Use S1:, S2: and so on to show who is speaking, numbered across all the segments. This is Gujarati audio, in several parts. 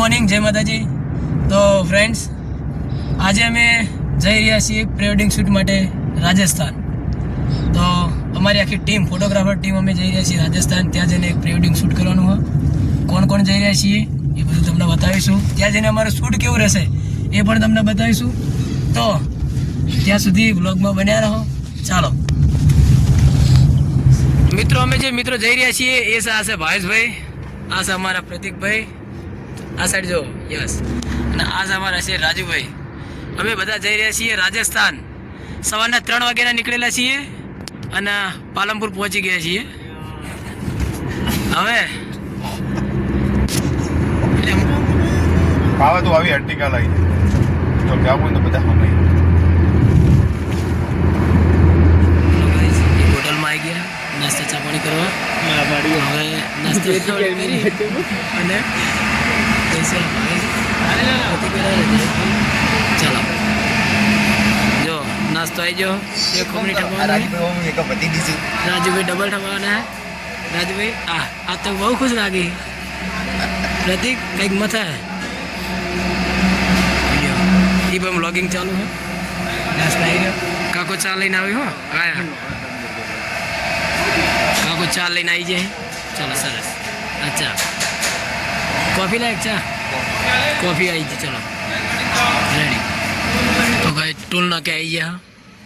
S1: મોર્નિંગ, જય માતાજી. તો ફ્રેન્ડ્સ, આજે અમે જઈ રહ્યા છીએ પ્રી વેડિંગ શૂટ માટે રાજસ્થાન. તો અમારી આખી ટીમ, ફોટોગ્રાફર ટીમ, અમે જઈ રહ્યા છીએ રાજસ્થાન. ત્યાં જઈને એક પ્રી વેડિંગ શૂટ કરવાનું હોય. કોણ કોણ જઈ રહ્યા છીએ એ બધું તમને બતાવીશું. ત્યાં જઈને અમારું શૂટ કેવું રહેશે એ પણ તમને બતાવીશું. તો ત્યાં સુધી વ્લોગમાં બન્યા રહો. ચાલો મિત્રો, અમે જે મિત્રો જઈ રહ્યા છીએ એ આ છે ભાવેશભાઈ, આ છે અમારા પ્રતિકભાઈ, આ સાઈડ જો યસ, અને આ છે અમારા છે રાજુભાઈ. અમે બધા જઈ રહ્યા છીએ રાજસ્થાન. સવારના 3 વાગ્યાના નીકળેલા છીએ અને પાલનપુર પહોંચી ગયા છીએ. હવે
S2: ખાવા તો આવી અર્ટિકા લાવી તો ક્યાં હોય તો બધા હમાઈ
S1: હોટલમાં આવી ગયા નાસ્તા ચા પાણી કરવા. હવે નાસ્તો કરી અને ચાલો જો નાસ્તો આવી ગયો. એક ખમણી ઠપવાના, રાજુભાઈ ડબલ ઠપવાના હે. રાજુભાઈ આ તો બહુ ખુશ લાગી. પ્રતિક કંઈક મથા હે એ પણ વ્લોગિંગ ચાલુ હે. નાસ્તો આવી ગયો. કાકો ચા લઈને આવ્યો હો. હા, કાકો ચા લઈને આવી જાય. ચલો સરસ. અચ્છા, કોફી લાયક ચા? કોફી આવી ગઈ. ચલો રેડી. તો ભાઈ ટૂલ નાકે આવી ગયા.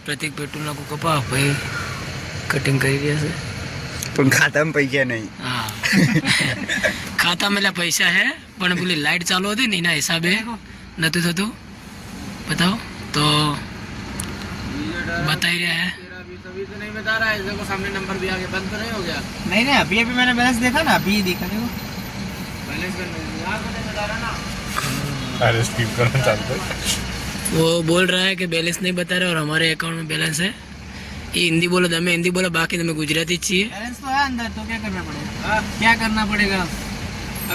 S1: પ્રતિકભાઈ ટૂલ નાકું કપા ભાઈ કટિંગ કરી રહ્યા છે.
S3: પણ ખાતામાં પૈસા નહીં.
S1: હા, ખાતામાં એટલે પૈસા હે, પણ પેલી લાઇટ ચાલુ હતી ને એના હિસાબે નહોતું થતું. बताओ तो बता ही रहा है.
S4: अभी तो नहीं बता रहा है. देखो सामने नंबर भी आ गया. बंद तो नहीं हो गया?
S5: नहीं अभी मैंने बैलेंस देखा ना, अभी देखा देखो
S4: बैलेंस करने यहाँ तो नहीं बता रहा ना.
S2: अरे स्कीप करना चाहते
S1: वो बोल रहा है कि बैलेंस नहीं बता रहे और हमारे अकाउंट में बैलेंस है. ये हिंदी बोलो, हमें हिंदी बोलो, बाकी तुम्हें गुजराती चाहिए.
S5: बैलेंस तो है अंदर, तो क्या करना पड़ेगा? क्या करना पड़ेगा?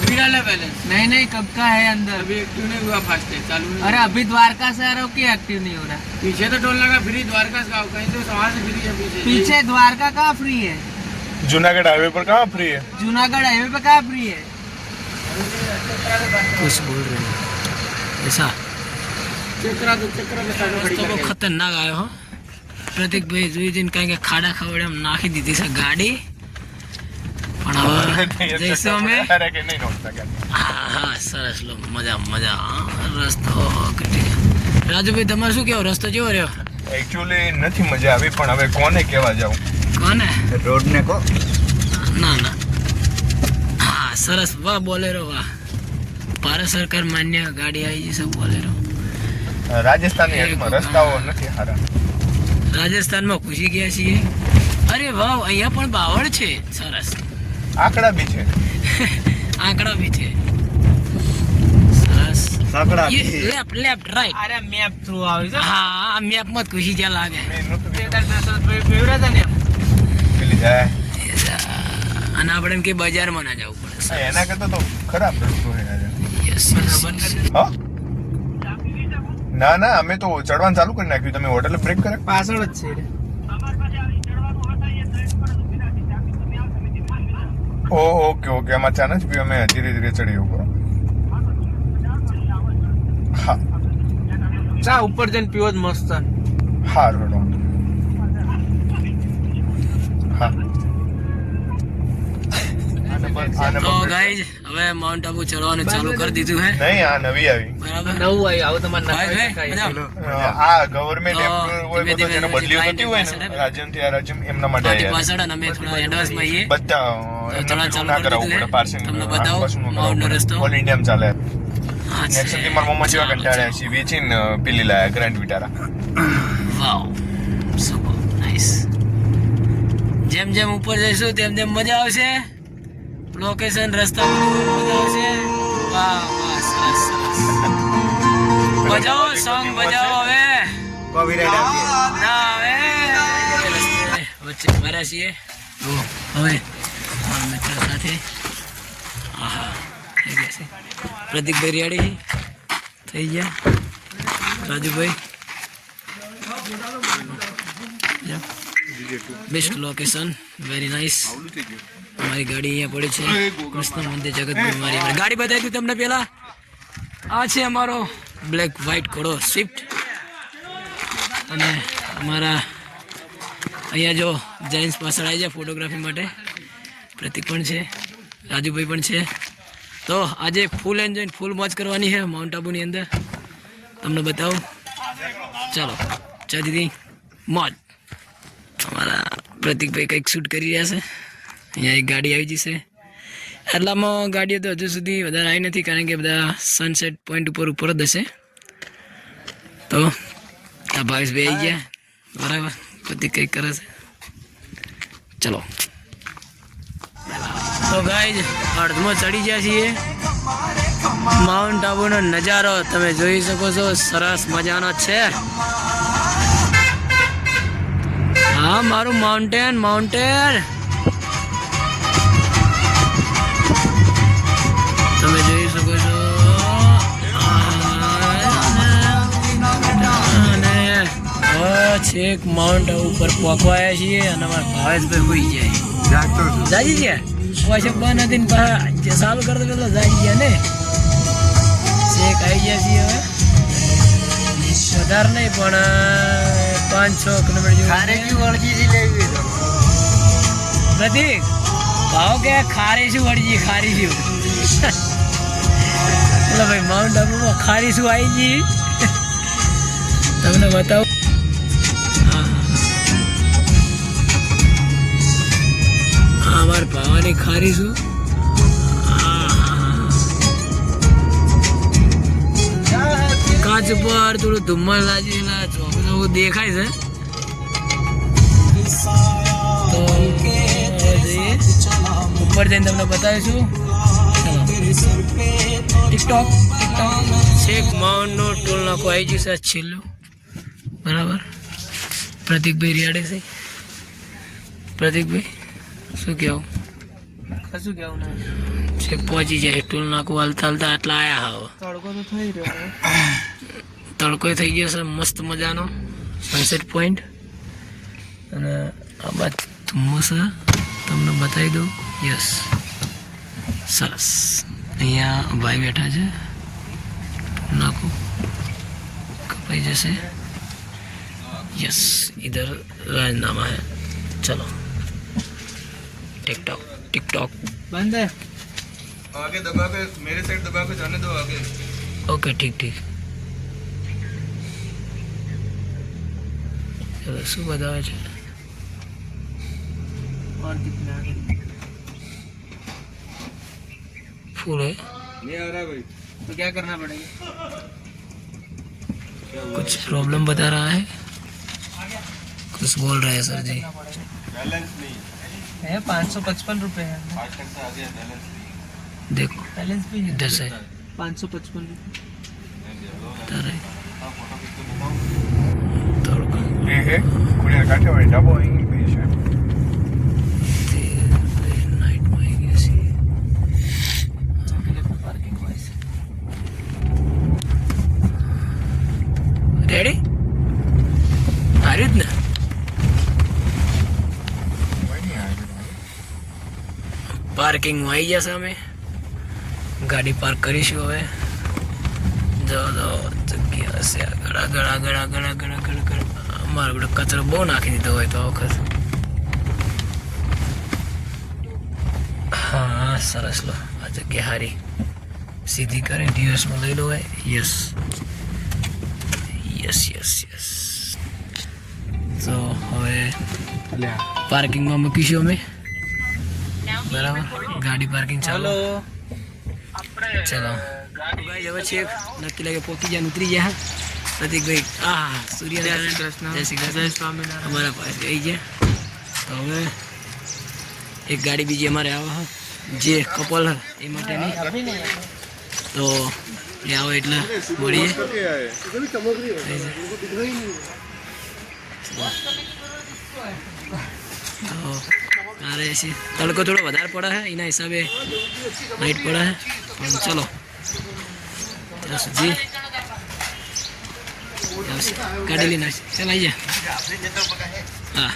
S4: अभी डाला बैलेंस?
S5: नहीं कब का है अंदर?
S4: अभी एक्टिव नहीं हुआ. फास्ट है चालू नहीं.
S5: अरे अभी द्वारका से आ रहा हो कि एक्टिव नहीं हो रहा?
S4: पीछे तो टोल लगा फ्री. द्वारका से आओ कहीं तो वहाँ से फ्री है.
S5: पीछे द्वारका कहाँ फ्री है?
S2: जूनागढ़ हाईवे पर कहाँ फ्री है?
S5: जूनागढ़ हाईवे पे कहाँ फ्री है?
S1: कुछ बोल रहे हैं ऐसा.
S4: चक्रा तो
S1: तो खतरनाक आयो हो. प्रतीक भाई જોઈ જઈને કાંઈ કે ખાડા ખાવડે એમ નાખી દીધી છે ગાડી. પણ હવે જઈશું અમે. હા સરસ. લો મજા મજા. રસ્તો રાજુભાઈ તમારે શું કહેવું? રસ્તો કેવો રહ્યો?
S2: એકચ્યુઅલી નથી મજા આવી, પણ હવે કોને કહેવા જાઉં?
S1: કોને?
S3: રોડ ને કો.
S1: ના હા સરસ. વાહ બોલેરો, વાહ. ભારત સરકાર માન્ય ગાડી આવી જશે. બોલેરો
S2: રાજસ્થાનની હેઠમાં રસ્તાઓ નથી સારા.
S1: રાજસ્થાનમાં ઘૂસી ગયા છીએ. અરે વાહ, અહીંયા પણ બાવળ છે. સરસ.
S2: આંકડા બી છે.
S1: આંકડા બી છે. સરસ.
S3: સાંકડા
S1: ये लेफ्ट राइट.
S5: अरे मैप थ्रू आओ.
S1: હા, આ મેપમાં જ ઘૂસી ગયા લાગે.
S2: પેલી જાય
S1: અને આપણે એમ કે બજારમાં ના જવું પડે.
S2: એના કરતા તો ખરાબ રસ્તો છે.
S1: યસ.
S2: હા ના અમે તો ચડવાનું ચાલુ કરી નાખ્યું. તમે હોટલ બ્રેક કરે
S5: પાછળ જ છે.
S2: ઓકે આમાં ચા નથી પીવું. અમે ધીરે ધીરે ચડીએ ઉપર. હા
S5: ચા ઉપર જઈને પીવો જ મસ્ત.
S2: હા રોડો. હા
S1: તો ગાઈઝ હવે માઉન્ટ આબુ ચડવાનું ચાલુ કરી દીધું હે.
S2: નહીં, આ નવી આવી.
S1: બરાબર.
S5: નવું આવ્યું. આવું તમારે
S1: ભાઈ,
S2: આ ગવર્મેન્ટ એપ્રુવલ હોય તો જેને બદલી થતી હોય ને રાજ્યથી આ રાજ્ય એમના માટે આવ્યા.
S1: પાછળ અને અમે થોડા એડવાન્સમાં આવીએ.
S2: બધા એમના
S1: ચાલુ
S2: ના
S1: કરી
S2: કરાવવું
S1: દીધું
S2: પડે. પાર્સિંગ
S1: તમને બતાવો માઉન્ટનો રસ્તો.
S2: ઓલ ઇન્ડિયામાં ચાલે.
S1: હા,
S2: નેક્સ્ટ સુધી મારા મમ્મા જેવા કંટાળ્યા છે. વેચીને પીલી લાયા ગ્રાન્ડ વિટારા.
S1: વાવ, સુપર નાઈસ. જેમ જેમ ઉપર જઈશું તેમ તેમ મજા આવશે. લોકેશન, રસ્તા મજા આવશે. વાહ સરસ. બજાવો સોંગ, બજાવો. હવે
S3: કોપીરાઇટ આપીએ.
S1: ના હવે રસ્તે વચ્ચે માર્યા છીએ. હવે મારા મિત્ર સાથે થઈ ગયા છે. પ્રતિકભાઈ રેડી થઈ ગયા. Rajubhai best location, very nice. हमारी गाड़ी यहाँ पड़ी है कृष्ण मंदिर जगत बीमारी। गाड़ी बताई थी तुमने पहला આ છે અમારો બ્લેક વ્હાઇટ ઘોડો સ્વિફ્ટ અને અમારા અહીંયા જો જેન્ટ્સ પાછળ આવી જાય ફોટોગ્રાફી માટે પ્રતિક પણ છે રાજુભાઈ પણ છે તો આજે ફૂલ એન્જોય ફૂલ મોજ કરવાની છે માઉન્ટ આબુની અંદર તમને બતાવું ચાલો ચા દીદી મોજ અમારા પ્રતિકભાઈ કંઈક શૂટ કરી રહ્યા છે અહીંયા એક ગાડી આવી જશે એટલામાં ગાડીઓ તો હજુ સુધી વધારે આવી નથી કારણ કે બધા સનસેટ પોઈન્ટ ઉપર જ હશે તો આ ભાવેશભાઈ આવી ગયા બરાબર પ્રતિક કંઈક કરે છે ચલો તો ગાઈઝ અડધમાં ચડી ગયા છીએ માઉન્ટ આબુનો નજારો તમે જોઈ શકો છો સરસ મજાનો છે હા મારું માઉન્ટેન તમે જોઈ શકો છો અને છેક માઉન્ટ આબુ ઉપર પહોંચવાયા છીએ અને અમારા ભાવેશભાઈ હોઈ જાય જાજી ગયા પછી બંધ હતી ને પાછા ચાલુ કરતો પેલો જાગી ગયા ને શેક આવી ગયા છીએ હવે વધારે નહીં પણ 5-6 કિલોમીટર પ્રતિક ભાવ કે ખારીશું વળજી ખારીશું બોલો ભાઈ માઉન્ટ આબુમાં ખારીશું આવી ગઈ તમને બતાવું અમારે ભાવાની ખારીશું કાચ ઉપર થોડું ધુમ્મસ લાગેલા ચોકનું દેખાય છે તો જઈએ ઉપર જઈને તમને બતાવીશું ટિકટોક છેક માઉન્ટનો ટોલ નાકો આવી જશે છેલ્લું બરાબર પ્રતિકભાઈ રિયાડે છે પ્રતિકભાઈ શું કહેવું
S5: કશું કેવું ના
S1: છેક પહોંચી જાય ટોલ નાકું હાલતા હાલતા આટલા આયા હવે
S5: તડકો તો થઈ રહ્યો
S1: તડકો થઈ ગયો છે મસ્ત મજાનો સનસેટ પોઈન્ટ અને આ બાદ ધુમ્મસ તમને બતાવી દઉં યસ સરસ અહીંયા ભાઈ બેઠા છે નાખું કપાઈ જશે यस इधर राजनामा है चलो टिकटॉक टिकटॉक
S5: बंद है
S2: आगे दबा के मेरे साइड दबा के जाने दो आगे
S1: ओके ठीक ठीक चलो શું બતાવે છે
S5: और कितना आगे
S1: फुल है
S2: नहीं आ रहा भाई
S5: तो क्या करना पड़ेगा
S1: कुछ प्रॉब्लम बता रहा है कुछ बोल रहे हैं सर जी
S2: बैलेंस नहीं
S5: है 555 रुपए है
S2: फास्टैग से आगे बैलेंस नहीं
S1: देखो
S5: बैलेंस भी है
S1: इधर से
S5: 555 रुपए
S1: बता रहे तड़का
S2: ये है कुड़िया काटे हुए डबो इंग्लिश है
S1: नाइट में आएगी ऐसी पार्किंग वाइज रेडी आ रही ना પાર્કિંગમાં આવી જશે અમે ગાડી પાર્ક કરીશું હવે જો જગ્યા હશે આગળ આગળ આગળ આગળ આગળ આગળ આગળ અમારે બધો કચરો બહુ નાખી દીધો હોય તો આ વખત હા સરસ લો આ જગ્યા સારી સીધી કરીને રિવર્સમાં લઈ લો હોય યસ યસ યસ યસ તો હવે પાર્કિંગમાં મૂકીશું અમે બરાબર ગાડી પાર્કિંગ ચાલો ચલો ભાઈ હવે છે નક્કી લાગે પોકી જાય ઉતરી ગયા પ્રતિકભાઈ આ સૂર્યનારાયણ કૃષ્ણ જય શ્રી કૃષ્ણ સ્વામિનારાયણ અમારા પાસે આવી ગયા તો હવે એક ગાડી બીજી અમારે આવે જે કપલ એ માટેની તો એ આવો એટલે મળીએ તો अरे ऐसे तड़को थोड़ा વધારે પડે है इना हिसाबे नाइट પડે है પણ चलो जी गाड़ी लेना चल आइए हाँ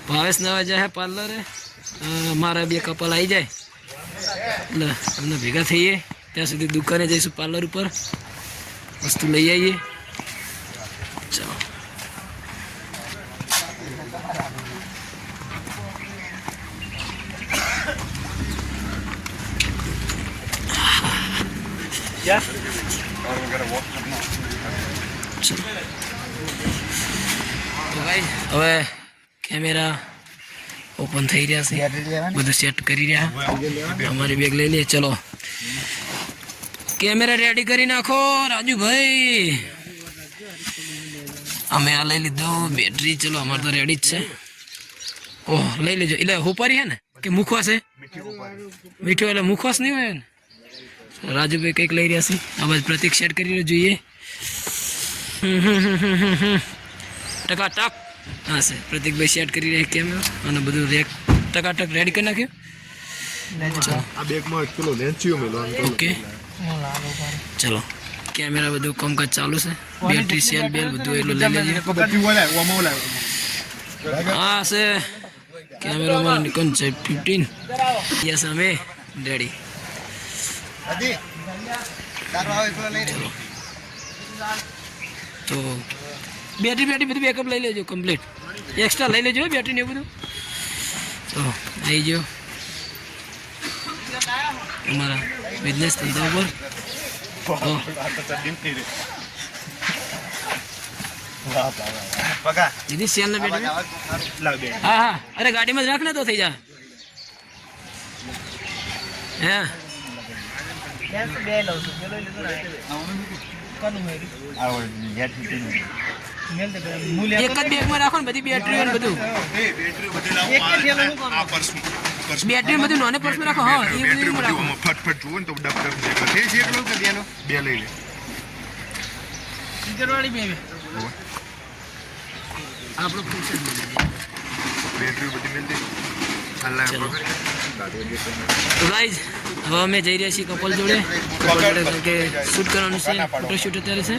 S1: भावेश नवा जाए पार्लर है मारा બે કપલ આવી જાય એટલે અમને ભેગા થઈએ ત્યાં સુધી દુકાને જઈશું પાર્લર ઉપર, વસ્તુ લઈ આવીએ. ચાલો તો ભાઈ હવે કેમેરા ઓપન થઈ રહ્યા છે, બધું સેટ કરી રહ્યા. અમારી બેગ લઈ લઈએ. ચલો કેમેરા રેડી કરી નાખો રાજુભાઈ. અમે આ લઈ લીધો બેટરી. ચલો અમારે તો રેડી જ છે. ઓહ લઈ લેજો. એટલે હોપારી હે ને કે મુખવાસ છે? મીઠો એટલે મુખવાસ નહીં હોય ને. રાજુભાઈ કંઈક લઈ રહ્યા છે. આ બાજુ પ્રતિક સેટ કરી જોઈએ. ટકાટક હા છે. પ્રતિકભાઈ સેટ કરી રહ્યા કેમેરો અને બધું રેક ટકાટક રેડી કરી નાખ્યું. ઓકે ચલો કેમેરા બધું કામકાજ ચાલુ છે. બેટરી સેલ બેલ બધું એટલું લઈ લેજે. હા છે કેમેરામાં નિકોન Z15. યસ અમે રેડી. ચલો તો બેટરી બધું બેકઅપ લઈ લેજો કમ્પ્લીટ. એક્સ્ટ્રા લઈ લેજો બેટરી ને બધું. તો આવી ગયો અમારા બિઝનેસ ધંધા ઉપર. દીદી સેલ ને બેટરી. હા હા અરે ગાડીમાં જ રાખ ને તો થઈ જા. હે એક જ બેગમાં રાખો ને બધી બેટરી ને બધું. બેટરી બધું નાને પર્સમાં રાખો. હા એ બધું રાખો.
S2: ફટફટ જુઓ ને તો ડબલ બે લઈ લે.
S5: વાળી બે
S1: આપણો
S2: બેટરી બધી મિલ દે.
S1: તો ગાઈઝ હવે અમે જઈ રહ્યા છીએ કપલ જોડે. કારણ કે શૂટ કરવાનું છે. ફોટો શૂટ અત્યારે છે.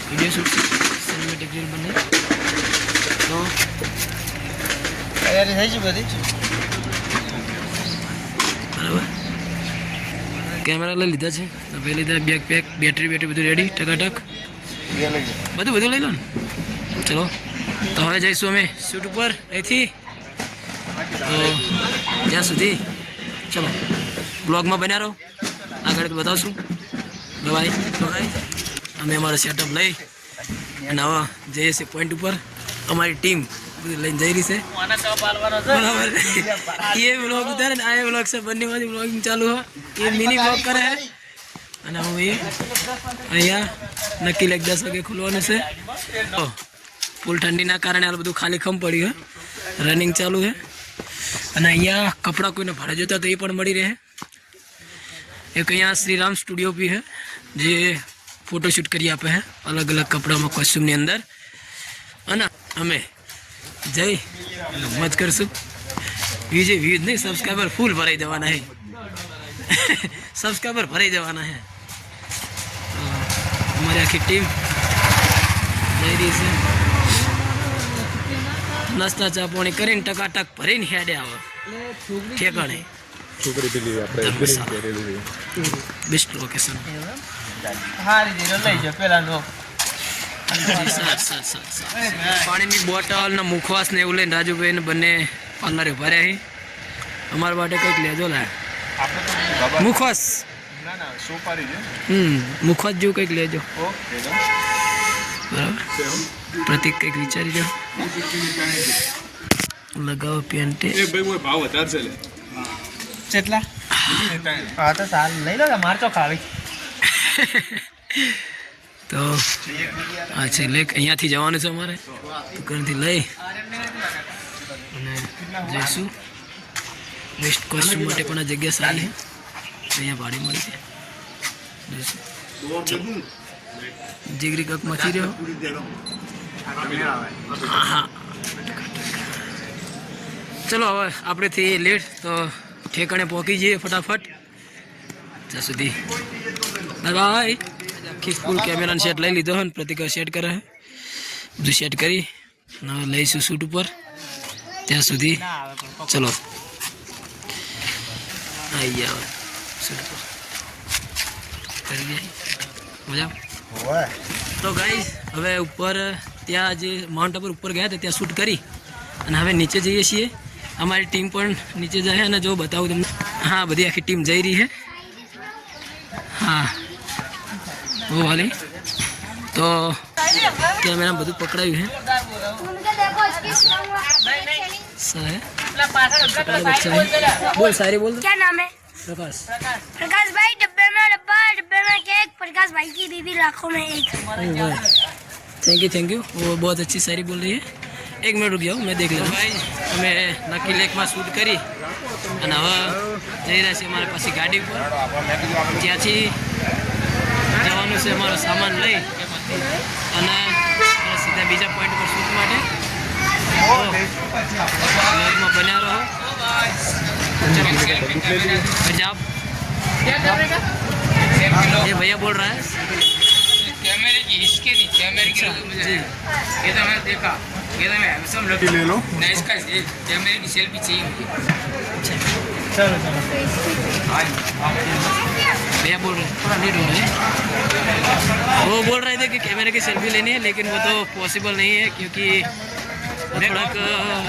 S1: વિડીયો શૂટ છે. સિનેમેટિક રીલ બને તો
S5: તૈયારી થઈ છે બધી.
S1: બરાબર કેમેરા લઈ લીધા છે. ભાઈ લીધા બેગ પેક બેટરી બધું રેડી ટકાટક બધું લઈ લો ને. ચલો તો હવે જઈશું અમે શૂટ ઉપર અહીંથી. તો ત્યાં સુધી ચલો બ્લોગમાં બન્યા રહો. આગળ બતાવશું. બાય અમે અમારો સેટઅપ લઈ અને હવે જઈએ છીએ પોઈન્ટ ઉપર. અમારી ટીમ બધું લઈને જઈ રહી છે. બરાબર એ બ્લોગ ઉતારે ને આ બ્લોગ છે. બંનેમાંથી બ્લોગિંગ ચાલુ હોય. એ મિની બ્લોગ કરે છે અને હું એ અહીંયા નક્કી લાઈક 10 વાગે ખુલવાનું છે. ફૂલ ઠંડીના કારણે આ બધું ખાલી ખમ પડ્યું છે. રનિંગ ચાલુ છે અને અહીંયા કપડાં કોઈને ભાડે જોતા તો એ પણ મળી રહે. એક અહીંયા શ્રીરામ સ્ટુડિયો બી છે જે ફોટોશૂટ કરી આપે છે અલગ અલગ કપડામાં કોસ્ચ્યુમની અંદર. અને અમે જઈ મજ કરશું. વ્યૂઝ નહીં સબસ્ક્રાઈબર ફૂલ ભરાઈ દેવાના છે. સબસ્ક્રાઈબર ભરાઈ દેવાના છે. અમારી આખી ટીમ જઈ રહી છે. નાસ્તા ચા પાણી કરીને ટકાટક ભરીને હેડે આવે ઠેકાણે. Best location. પાણીની બોટલ ને મુખવાસ ને એવું લઈને રાજુભાઈ ને બંને પાર્લરે ભર્યા છે. અમારા માટે કંઈક લેજો લા મુખવાસ. મુખવાસ જેવું કંઈક લેજો. બરાબર પ્રતિક કંઈક વિચારી જાઓ. લગાવો પેન્ટ.
S5: કેટલા? હા તો સારું લઈ લો ને. મારચો ખાવી
S1: તો આ છે લેક. અહીંયાથી જવાનું છે અમારે દુકાનથી લઈ અને જઈશું. વેસ્ટ કોસ્ચ્યુમ માટે પણ આ જગ્યા સારી છે. અહીંયા ભાડે મળી છે. જઈશું. જીગરી કક મચી રહ્યો. હા ચલો હવે આપણેથી લેટ તો ઠેકાણે પહોંચી જઈએ ફટાફટ. ત્યાં સુધી બાય. ફૂલ કેમેરાનો સેટ લઈ લીધો ને પ્રતિક સેટ કરે બધું સેટ કરી લઈશું શૂટ ઉપર. ત્યાં સુધી ચલો આવી ગયા શૂટ ઉપર. કરી દે મજા.
S3: ઓય
S1: તો ગાઈસ હવે ઉપર ત્યાં જે માઉન્ટ આબુ ઉપર ગયા હતા ત્યાં શૂટ કરી અને હવે નીચે જઈએ છીએ. અમારી ટીમ પણ નીચે જાય અને જો બતાવું તમને. હા, બધી આખી ટીમ જઈ રહી છે. હા ઓ વાલી તો કેમેરા બધું પકડાયું છે. बोल सारे बोल.
S6: क्या नाम है?
S1: प्रकाश.
S6: प्रकाश भाई डब्बे में डब्बा, डब्बे में केक, प्रकाश भाई की बीबी लाखों में एक.
S1: Thank you. वो बहुत अच्छी शायरी बोल रही है. एक मिनट रुक जाओ, मैं देख लेता हूँ. भाई અમે નક્કી લેકમાં શૂટ કરી અને હવે જઈ રહ્યા છીએ અમારા પાસે ગાડી પર. ત્યાંથી જવાનું છે અમારો સામાન લઈ અને સીધા બીજા પોઈન્ટ પર શૂટ માટે. ब्लॉग में बना रहो. ये भैया बोल रहा है
S4: कैमरे की इसके नहीं कैमरे की
S1: जी.
S4: ये तो मैंने देखा ये तो मैं सब लोग
S2: ले लो.
S4: नहीं इसका कैमरे की सेल्फी चाहिए मुझे.
S1: भैया बोल रहे हैं थोड़ा लेट हो रहे हैं. वो बोल रहे थे कि कैमरे की सेल्फी लेनी है लेकिन वो तो पॉसिबल नहीं है क्योंकि वो थोड़ा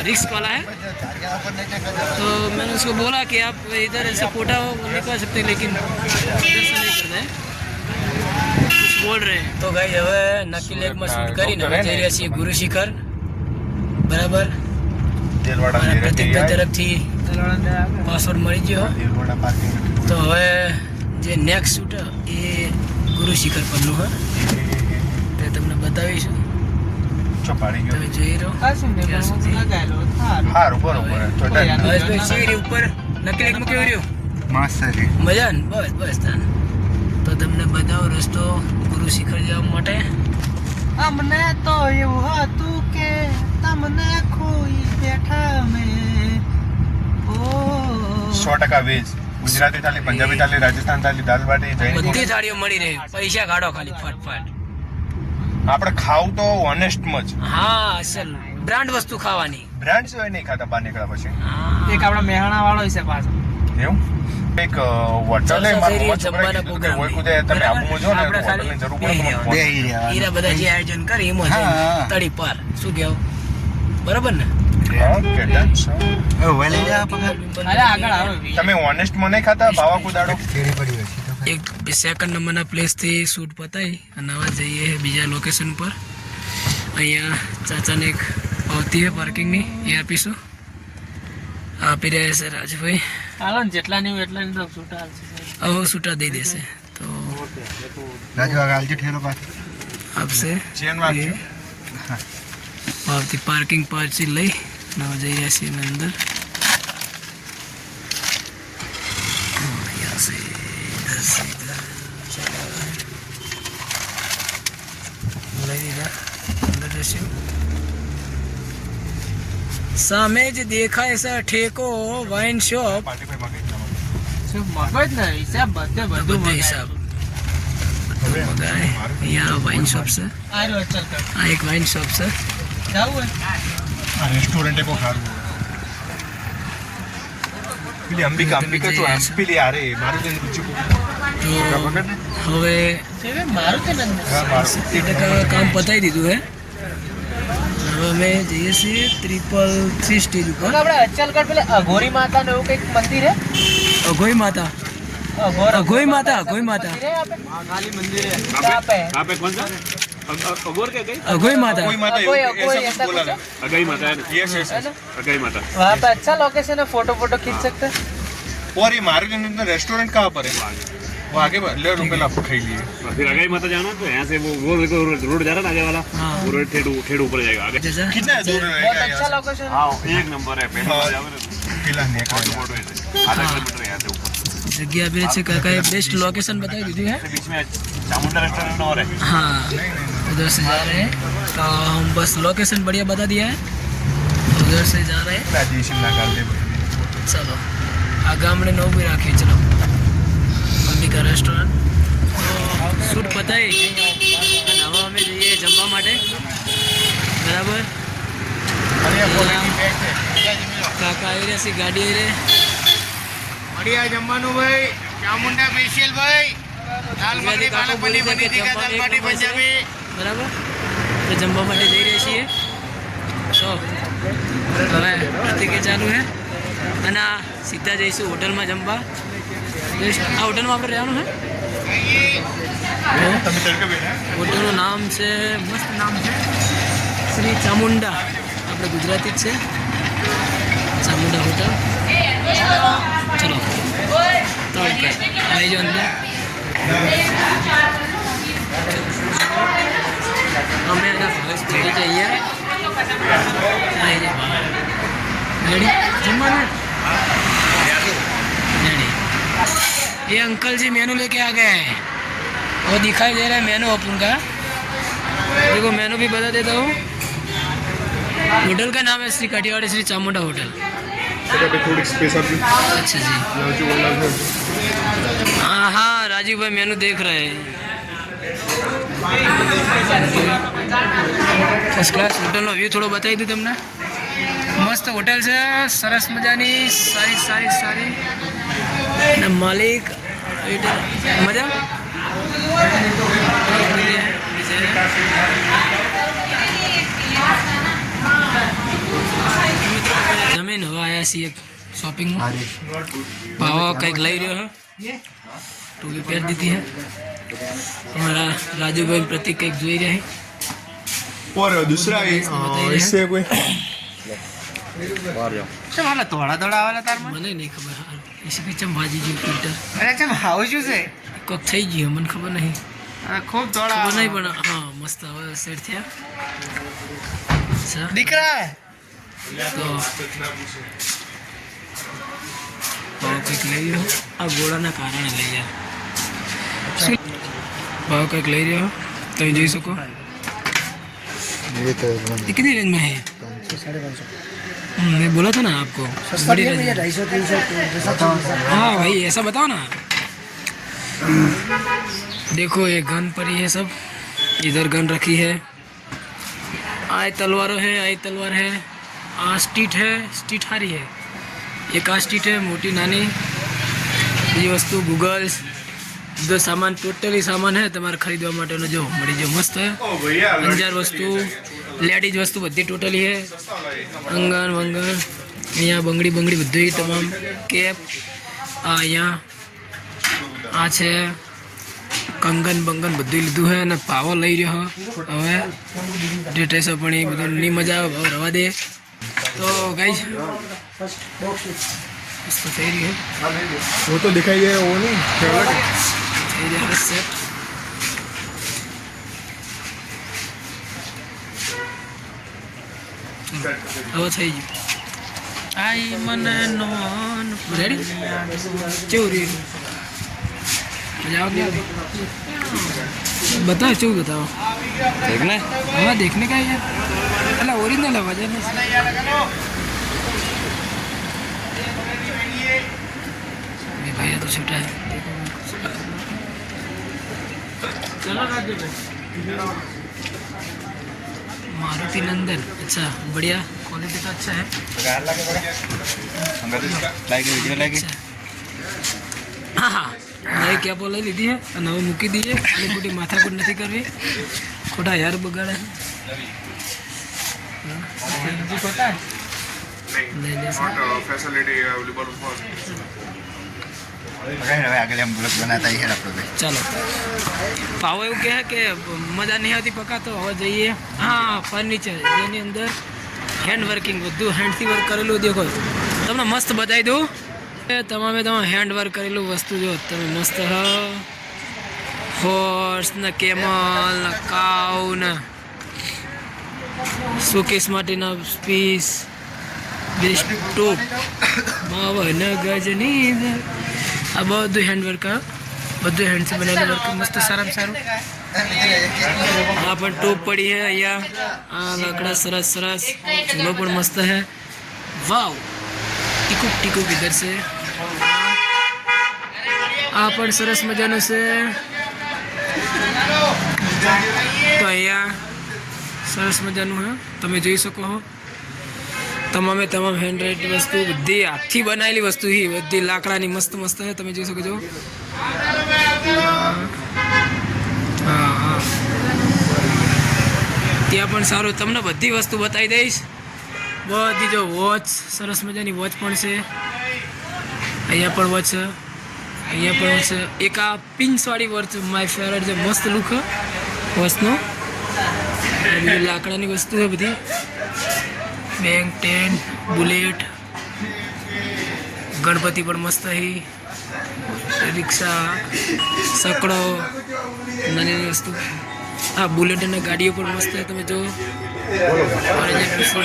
S1: रिस्क वाला है. तो मैंने उसको बोला कि आप इधर ऐसे फोटा निकाल सकते हैं लेकिन इधर से नहीं करना है. कुछ बोल रहे हैं. तो भाई હવે નક્કી લેકમાં શૂટ કરીને હવે જઈ રહ્યા છીએ ગુરુ શિખર. બરાબર.
S2: તેલવાડા
S1: પ્રતિકભાઈ તરફથી પાસવર્ડ મળી ગયો.
S2: તેલવાડા પાર્કિંગ.
S1: તો હવે જે નેક્સ્ટ શૂટ એ ગુરુ શિખર પરનું હોય તે તમને બતાવીશું.
S2: ચોપાડી ગયો.
S1: તમે જોઈ રહો ત્યાં સુધી.
S2: હારું બરોબર. તો
S1: હરેશભાઈ શિવરી ઉપર નક્કી લેકમાં કેવું રહ્યું?
S3: મસ્ત છે.
S1: મજા ને? બસ બસ તાન. તો તમને બતાવો રસ્તો ગુરુ શિખર જવા માટે.
S5: અમને તો એવું હતું કે તમને ખોઈ બેઠા મેં.
S2: 100% વેજ. ગુજરાતી થાળી, પંજાબી થાળી, રાજસ્થાન થાળી, દાલ બાટી, જૈન.
S1: બધી થાળીઓ મળી રહે. પૈસા કાઢો ખાલી ફટફટ.
S2: આપણે ખાવું તો ઓનેસ્ટમાં જ.
S1: હા, અસલ બ્રાન્ડ વસ્તુ ખાવાની.
S2: બ્રાન્ડ સિવાય નહીં ખાતા બહાર નીકળ્યા પછી.
S5: એક આપણા મહેણા વાળો છે પાછો.
S2: એવું એક હોટલ હે મારા મમ્મા
S1: જમવાના
S2: છોકરાએ કીધું કે
S1: program
S2: હોય કુદે તમે આબુમાં જો ને
S1: આપણે
S2: હોટલની જરૂર પડે તો મને ફોન
S3: બેહી રહ્યા.
S1: હીરા બધા જે આયોજન કરે એમાં છે
S3: હા.
S1: તળી પાર. શું કહેવું? બરાબર ને?
S2: Okay done.
S3: ઓય લઈ જા પકડ.
S5: અરે આગળ આવો.
S2: તમે ઓનેસ્ટમાં નહીં ખાતા બાવા કુદાડો?
S3: કેરી પડી હોય છે તો
S1: એક સેકન્ડ નંબરના પ્લેસથી શૂટ પતાવી અને હવે જઈએ બીજા લોકેશન પર. અહીંયા ચાચાને એક પાવતી છે પાર્કિંગની, એ આપીશું. આપી રહ્યા છે રાજભાઈ.
S5: હાલો ને જેટલા નહીં એટલા ની તો છૂટા
S1: હવે છૂટા દઈ દેશે તો
S3: રાજુ આગળ ઠેલો પાછો
S1: આપશે.
S2: ચેન વાગજો.
S1: પાવતી પાર્કિંગ પાછી લઈ અને હવે જઈ રહ્યા છીએ અંદર. यहाँ से इधर से इधर चला लई દીધા. અંદર જશું. સામે જ દેખાય છે ઠેકો વાઇન શોપ.
S2: પાર્ટી ભાઈ માગે જ
S5: મગજ ને હિસાબ બધે બધું
S1: બધે હિસાબ મગાય. અહીંયા વાઇન શોપ છે.
S5: આર્યો ચલ કર
S1: આ એક વાઇન શોપ છે.
S5: જાવું
S2: આ રેસ્ટોરન્ટ કો ખારું. પેલી અંબિકા જો પેલી આરે મારું જઈને પૂછ્યું
S1: તો
S2: પકડ ને.
S1: હવે
S5: છે મારું કે નંદ
S2: હા મારું.
S1: 70% કામ પતાવી દીધું હે. હવે અમે જઈએ છીએ 333 સ્ટેજ ઉપર.
S5: આપણે અચલગઢ પેલે અઘોરી માતા નું એવું કંઈક મંદિર હે.
S1: અઘોઈ માતા. અઘોઈ માતા. અઘોઈ માતા.
S5: ખાલી મંદિર હે. કहाँ पे है?
S1: અઘોઈ માતા.
S2: કોઈ માતા
S5: कोई
S2: એવું
S5: कोई
S2: ऐसा
S5: ऐसा
S2: कुछ बोला
S5: कुछ
S2: ना.
S7: अगई माता है
S2: यस यस
S5: है ना?
S2: अगई माता.
S5: वहाँ पे अच्छा लोकेशन है, फोटो फोटो खींच सकते हैं.
S2: और ये मार्ग अंदर रेस्टोरेंट कहाँ पर है? वो आगे ले रुपए ला खाई लिए.
S7: फिर अगई माता जाना तो यहाँ से वो देखो रोड जा रहा है ना आगे वाला
S1: हाँ।
S7: वो रोड ठेड ऊपर जाएगा आगे
S1: जैसा
S2: कितना दूर
S5: बहुत
S2: रहेगा
S5: अच्छा
S2: यहाँ
S5: लोकेशन है.
S7: हाँ एक नंबर है पहले
S2: हाँ।
S7: जाओगे ना
S2: किला नहीं
S7: फोटो फोटो ऐसे आधा
S1: हाँ।
S7: किलोमीटर यहाँ से ऊपर
S1: જગ્યા આપેલી છે. કાકાએ બેસ્ટ લોકેશન बताई દીધી है.
S7: बीच में चामुंडा रेस्टोरेंट और है
S1: हाँ, उधर से जा रहे हैं. तो हम बस लोकेशन बढ़िया बता दिया है. उधर से जा रहे हैं.
S2: राजेश शिमला कर दे.
S1: चलो आ गामड़े नो भी राखी. चलो અંબિકા રેસ્ટોરન્ટ. તો શૂટ પતાવી અને હવે અમે જઈએ જમવા માટે. બરાબર.
S2: अरे बोला नहीं बैठ है.
S1: કાકા આવી રહ્યા છે, ગાડી આવી રહી.
S4: बढ़िया जमवानु भाई चामुंडा स्पेशल भाई
S1: ગુજરાતી કાકો બોલે છે કે જમવાનું એક નંબર છે. બરાબર, તો જમવા માટે જઈ રહ્યા છીએ. તો હવે પ્રતિક્રિયા ચાલુ છે અને આ સીધા જઈશું હોટલમાં જમવા. આ હોટલમાં આપણે રહેવાનું છે.
S2: તમે તડકે બેઠા
S1: હોટલનું નામ છે, મસ્ત નામ છે, શ્રી ચામુંડા. આપણે ગુજરાતી જ છે, ચામુંડા હોટલ. ચલો તો આવી જાઓ અંદર. અમે એના ભાવેશ બેઠી જઈએ. रेडी जमवाना रेडी. ये अंकल जी मेनू लेके आ गए हैं. वो दिखाई दे रहा है मेनू अपन का. देखो मेनू भी बता देता हूँ. होटल का नाम है श्री काठियावाड़ी श्री चामुंडा होटल.
S2: થોડીક સ્પેસ આપી.
S1: अच्छा जी. हाँ हाँ राजीव भाई मेनू देख रहे हैं. फर्स्ट क्लास होटलનો વ્યૂ થોડો બતાવી દઉં તમને. મસ્ત હોટલ છે, સરસ મજાની, સારી અને માલિક મજા. જમીન હવે આવ્યા છીએ શોપિંગમાં. ભાવો કંઈક લઈ રહ્યો है, टोपी पहन दी थी है. हमारा राजू भाई प्रतीक કંઈક જોઈ રહ્યા है.
S2: और दूसरा इससे कोई
S5: ચમ હાલે થોડા થોડા આવેલા તારમાં
S1: મને નહીં ખબર. એસી કે ચમ ભાજી જેવું ફિલ્ટર
S5: અરે ચમ હાવ શું છે
S1: કોક થઈ ગયું, મને ખબર નહીં.
S5: ખૂબ થોડા
S1: ખબર નહીં પણ હા મસ્ત હવે સેટ થયા. અચ્છા
S5: દીકરા
S1: તો ભાવ કંઈક લઈ રહ્યો. આ ગોળાના કારણે લઈ રહ્યા. भाव का ले रहे हो तो ये जोई सको.
S3: ये तो
S1: ये कितनी रेंज में है? 550. मैं बोला था ना आपको बड़ी रेंज. 250-300. हाँ भाई ऐसा बताओ ना. देखो ये गन पड़ी है सब. इधर गन रखी है. आए तलवारों है, आई तलवार है. आ स्टीट है, स्टीट हारी है. एक आ स्टीट है मोटी नानी. ये वस्तु गूगल्स जो सामान टोटली सामान है તમારે ખરીદવા માટેનો જો મળી જો મસ્ત है. અંજાર વસ્તુ લેડીઝ વસ્તુ બધી ટોટલી है. અંગણ વંગણ અહીંયા બંગડી બધું તમામ કેપ. આ અહીંયા આ છે કંગન બંગન બધું લીધું है અને પાવો લઈ રહ્યો. હવે ડ્રેસો પણ એ બધું ની મજા આવે, ભાવ રવા દે. તો ગાઈસ इसको થઈ રહ્યું
S2: वो तो दिखाई दे वो नहीं
S1: सेट. હવે થઈ ગયું. આઈ મને નોન રેડી કેવું રહ્યું? મજા આવતી હતી? बताओ क्यों बताओ. देखना है हाँ देखने का है अला ओरिजिनल है वजह नहीं. भैया तो छोटा है. मारुति नंदन अच्छा बढ़िया क्वालिटी तो अच्छा है. हाँ हाँ નવી કેપો લઈ લીધી છે અને હવે મૂકી દઈએ. એટલે ખોટી માથાકૂટ નથી કરવી, ખોટા યાર બગાડે. લઈ લેશે.
S2: फैसिलिटी अवेलेबल फॉर
S3: आगे हम ब्लॉग बनाता ही है आपको भी.
S1: ચાલો પાવો એવું કહે કે મજા નહીં આવતી પકાતો. હવે જઈએ હા ફર્નિચર જેની અંદર હેન્ડ વર્કિંગ બધું હેન્ડથી વર્ક કરેલું. દેખો તમને મસ્ત બતાવી દઉં. તમામે હેન્ડ વર્ક કરેલું વસ્તુ જો તમે મસ્ત હોર્સ ને કેમલ ને કાઉ ને શોકેસ માટેના પીસ બેસ્ટ ટોપ બાવન ગજની. આ બધું હેન્ડ વર્ક, બધું હેન્ડથી બનેલું વર્ક મસ્ત સારામાં સારું. આ પણ ટોપ પડી છે અહીંયા. આ લાકડા સરસ ચૂલો પણ મસ્ત છે. વાવ ટીકુક ઇધર છે. આ પણ સરસ મજાનું છે. તો અહીંયા સરસ મજાનું છે તમે જોઈ શકો છો. તમામે તમામ હેન્ડરેડ વસ્તુ બધી હાથથી બનાવેલી વસ્તુ બધી લાકડાની મસ્ત છે તમે જોઈ શકો છો. ત્યાં પણ સારું, તમને બધી વસ્તુ બતાવી દઈશ. બધી જો વોચ, સરસ મજાની વોચ પણ છે. અહીંયા પણ વોચ છે, અહીંયા પણ વોચ છે. એક આ પિન્સવાળી વોચ માય ફેવરેટ છે, મસ્ત લુક વોચનો. બીજી લાકડાની વસ્તુ છે બધી, બેંક ટેન, બુલેટ, ગણપતિ પણ મસ્ત છે, રિક્ષા, સકડો, નાની વસ્તુ. हाँ बुलेट है, गाड़ियों पर मस्त है, तुम्हें जो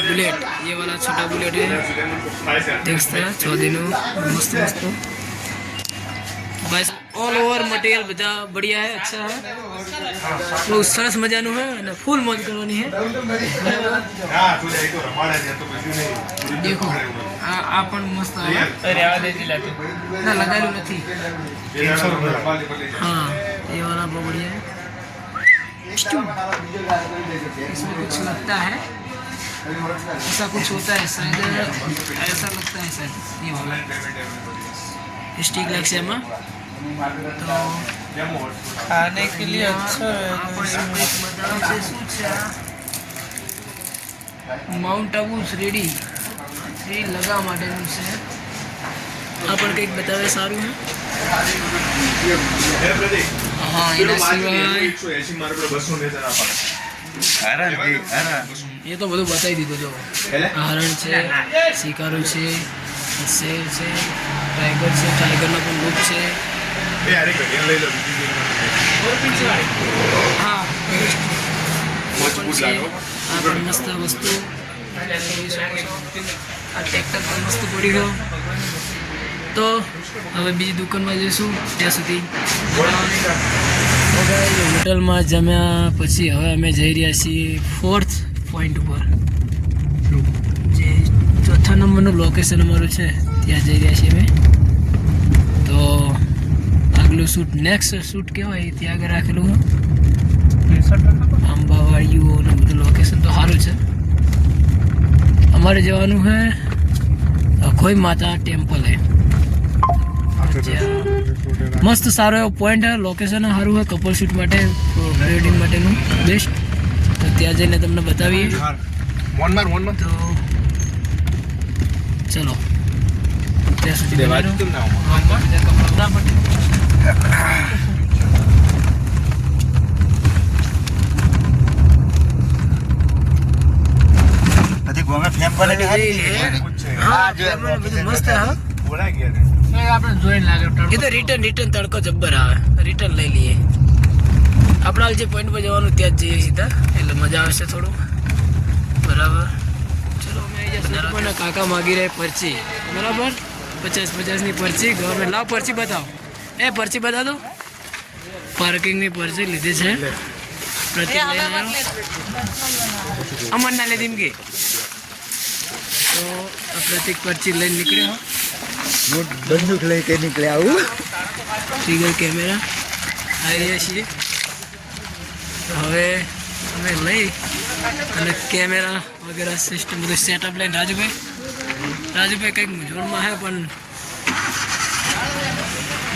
S1: बुलेट, ये वाला छोटा बुलेट है, देख सकते हैं 6 दिनों मस्त मस्त. बस ऑल ओवर मटेरियल બધા बढ़िया है, अच्छा है, तो सरस मजाનું है અને ફૂલ મોજ કરવાની है. देखो આ પણ મસ્ત है, ના લગાવ્યું નથી. हाँ ये वाला बहुत बढ़िया है. इसमें कुछ लगता है, ऐसा कुछ होता है शायद, ऐसा लगता है शायद ये वाला स्टिक लाइक से में. तो
S5: खाने के लिए अच्छा
S1: है. माउंट आबू रेडी लगा माटेનું છે. આ પણ કંઈક બતાવે સારું है. हाँ એના સિવાય ये तो બધું બતાવી દીધું. જો હરણ છે, શિકારો છે, શેર છે, ટાઈગર છે, ટાઈગરનો પણ લુક છે. હા આ પણ મસ્ત વસ્તુ. આ ટ્રેક્ટર પણ મસ્ત પડી ગયો. તો હવે બીજી દુકાનમાં જઈશું, ત્યાં સુધી હોટલમાં જમ્યા પછી હવે અમે જઈ રહ્યા છીએ 4th પોઈન્ટ ઉપર, જે 4થા નંબરનું લોકેશન અમારું છે, ત્યાં જઈ રહ્યા છીએ અમે. તો આગલું શૂટ, નેક્સ્ટ શૂટ કહેવાય, ત્યાં આગળ રાખેલું આંબાવાડીયું ને બધું લોકેશન તો સારું છે. અમારે જવાનું છે અખોઈ માતા ટેમ્પલ હે, મસ્ત સારો એવો પોઈન્ટ હે, લોકેશન સારું હોય કપલ શૂટ માટે, વેડિંગ માટેનું બેસ્ટ. તો ત્યાં જઈને તમને બતાવીએ. તો ચલો ત્યાં સુધી મસ્ત હા.
S5: આપણે જોઈને લાગે
S1: એ તો રિટર્ન તડકો જબ્બર આવે, રિટર્ન લઈ લઈએ. આપણે જે પોઈન્ટ પર જવાનું ત્યાં જ જઈએ સીધા, એટલે મજા આવશે થોડું. બરાબર, ચલો અમે કાકા માગી રહે પરચી, બરાબર 50-50ની પરચી ગવર્મેન્ટ. લાવ પરચી બતાવો, એ પરચી બતા દો. પાર્કિંગની પરચી લીધી છે, પ્રતિક લઈને આવ્યો, અમરના લીધી એમ કે. તો પ્રતિક પરચી લઈને નીકળ્યો,
S3: બંદૂક લઈ કે નીકળે આવું.
S1: ટ્રિગર કેમેરા આવી રહ્યા છીએ. તો હવે અમે લઈ અને કેમેરા વગેરે સિસ્ટમ બધું સેટઅપ લઈને રાજુભાઈ કંઈક મૂંઝવણમાં છે, પણ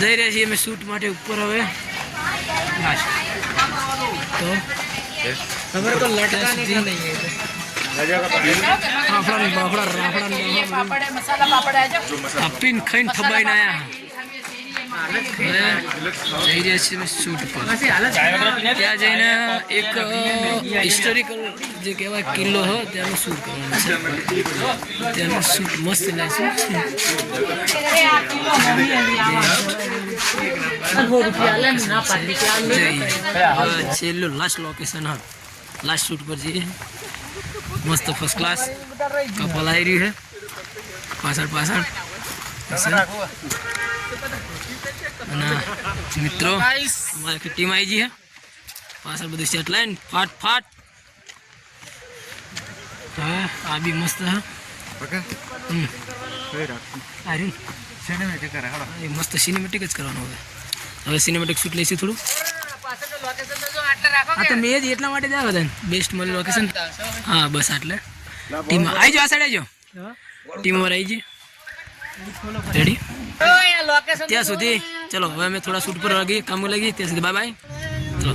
S1: જઈ રહ્યા છીએ અમે શૂટ માટે ઉપર. હવે તો ખબર તો લટકા નહીં આપીને ખાઈને થબાઈને આવ્યા. જઈ રહ્યા છીએ શૂટ પર. ત્યાં જઈને એક હિસ્ટોરિકલ જે કહેવાય કિલ્લો હોય ત્યાંનું શૂટ કરવાનું છે. ત્યાંનું શૂટ મસ્ત લાગશે. છેલ્લું લાસ્ટ લોકેશન હા, લાસ્ટ શૂટ પર જઈએ. મસ્ત ફર્સ્ટ ક્લાસ કપલ આવી રહ્યું છે પાછળ અને મિત્રો અમારી ટીમ આવી ગઈ છે પાછળ. બધું સેટ લાઈન ફાટ. હા આ બી મસ્ત હા, મસ્ત સિનેમેટિક જ કરવાનું. હવે સિનેમેટિક શૂટ લઈશું થોડું. હા તો મેં જ એટલા માટે જ આવ્યો હતા, બેસ્ટ મળે લોકેશન. હા બસ આટલે ટીમ આવી જાઓ, આ સાઈડ આવી જાઓ, ટીમ અમારે આવી જાય રેડી. ત્યાં સુધી ચલો હવે અમે થોડા શૂટ પર લાગી કામ લાગી, ત્યાં સુધી બાય બાય. ચલો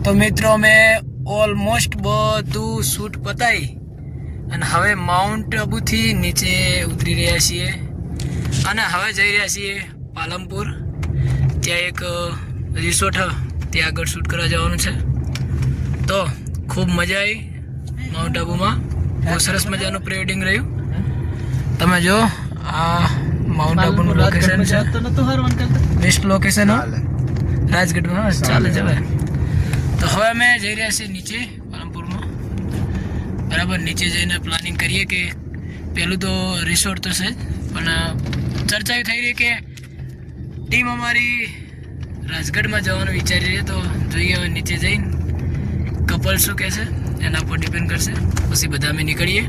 S1: તો મિત્રો અમે ઓલમોસ્ટ બધું શૂટ પતાવી અને હવે માઉન્ટ આબુથી નીચે ઉતરી રહ્યા છીએ અને હવે જઈ રહ્યા છીએ પાલનપુર. ત્યાં એક રિસોર્ટ ત્યાં આગળ શૂટ કરવા જવાનું છે. તો ખૂબ મજા આવી માઉન્ટ આબુમાં. બહુ સરસ મજાનું પ્રી વેડિંગ રહ્યું. તમે જો આ માઉન્ટ આબુનું લોકેશન છે. બેસ્ટ લોકેશન રાજગઢમાં. ચાલે જવાય. તો હવે અમે જઈ રહ્યા છીએ નીચે પાલનપુરમાં. બરાબર, નીચે જઈને પ્લાનિંગ કરીએ કે પહેલું તો રિસોર્ટ તો છે જ, પણ ચર્ચા થઈ રહી કે ટીમ અમારી રાજગઢમાં જવાનું વિચારી રહી. તો જોઈએ હવે નીચે જઈને કપલ શું કહે છે એના પર ડિપેન્ડ કરશે. પછી બધા અમે નીકળીએ.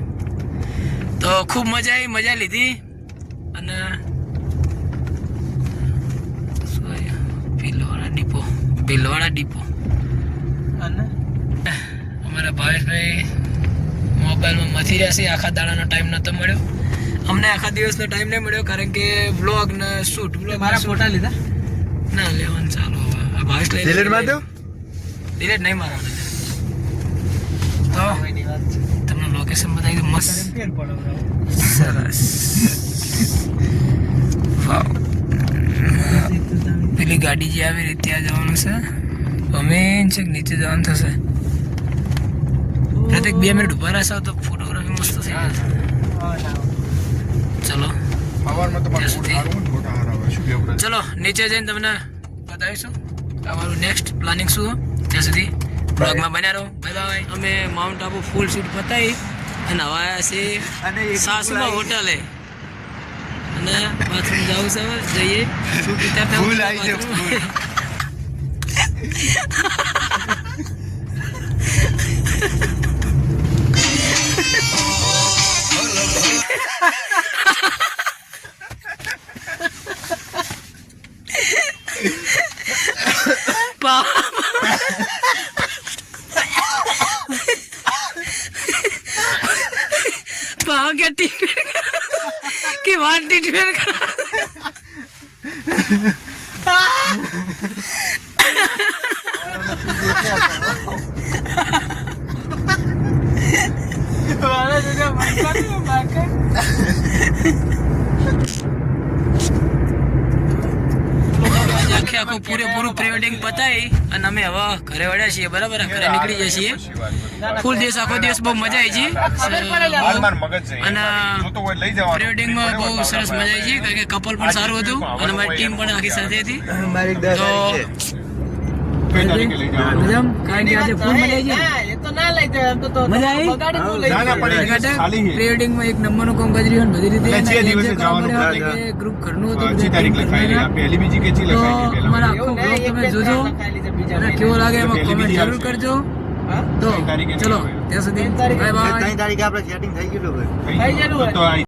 S1: તો ખૂબ મજા આવી, મજા લીધી. અને ભીલવાડા ડીપો અમારા ભાવેશભાઈ મોબાઈલમાં મથી રહ્યા છે. આખા દાડાનો ટાઈમ નહોતો મળ્યો અમને. આખા દિવસનો ટાઈમ નહીં મળ્યો કારણ કે વ્લોગ ને શૂટ.
S5: મારા ફોટા લીધા
S1: ના લેવાનું ચાલો. હવે આ ભાવેશ લઈ
S3: ડિલીટ માર દો.
S1: ડિલીટ નહીં મારવાનું. તો તમને લોકેશન બતાવી દઉં. મસ્ત સરસ. વાવ. પેલી ગાડી જે આવી રહી ત્યાં જવાનું છે. અમે છે નીચે જવાનું થશે. પ્રત્યેક 2 મિનિટ ઉભા રહેશો તો ફોટોગ્રાફી મસ્ત થઈ જશે. ચલો
S2: સવારમાં તમારે ફૂડ સારું હોય ને, ફોટા સારા આવે. શું કેવું રાજ?
S1: ચલો નીચે જઈને તમને બતાવીશું અમારું નેક્સ્ટ પ્લાનિંગ શું. ત્યાં સુધી બ્લોગમાં બન્યા રહો. Bye bye. અમે માઉન્ટ આબુ ફૂલ શૂટ પતાવી અને હવે આવ્યા છીએ સાસુમાં હોટલે. અને બાથરૂમ જવું છે. હવે જઈએ શૂટ ઉતારતા
S3: ફૂલ આવી છે, ફૂલ.
S1: पाव क्या ट्रीटमेंट कि वहाँ ट्रीटमेंट करा. આખું પૂરેપૂરું પ્રી વેડિંગ પતાવી અને અમે હવે ઘરે વળ્યા છીએ. બરાબર, ઘરે નીકળી જઈએ છીએ. ફૂલ દિવસ આખો દિવસ બહુ મજા આવી છે. અને પ્રી વેડિંગમાં બહુ સરસ મજા આવી છે કારણ કે કપલ પણ સારું હતું અને અમારી ટીમ પણ આખી સાથે હતી.
S3: મારી 10
S1: તો
S3: આવી છે.
S1: કારણ કે આજે ફૂલ મજા આવી છે.
S5: ये तो ना लग जाए हम तो
S1: મજા આવી.
S5: बगाड़ी को ले
S2: ના, ના, પણ એ ખાલી છે.
S1: પ્રી વેડિંગમાં એક નંબરનું કામ કરી રહ્યું બધી રીતે.
S2: એટલે જે દિવસે જવાનું
S1: ગ્રુપ ઘરનું હતું.
S2: હજી તારીખ લખાઈ રહી. પહેલી બીજી કેટલી
S1: તો
S2: લખાઈ ગઈ પહેલા?
S1: અમારા આખો બ્લોગ તમે જોજો અને કેવો લાગે એમાં કોમેન્ટ જરૂર કરજો. તો ચલો ત્યાં સુધી બાય બાય.
S3: 3 તારીખે આપણે સેટિંગ થઈ ગયું.
S2: થઈ ગયું. તો આ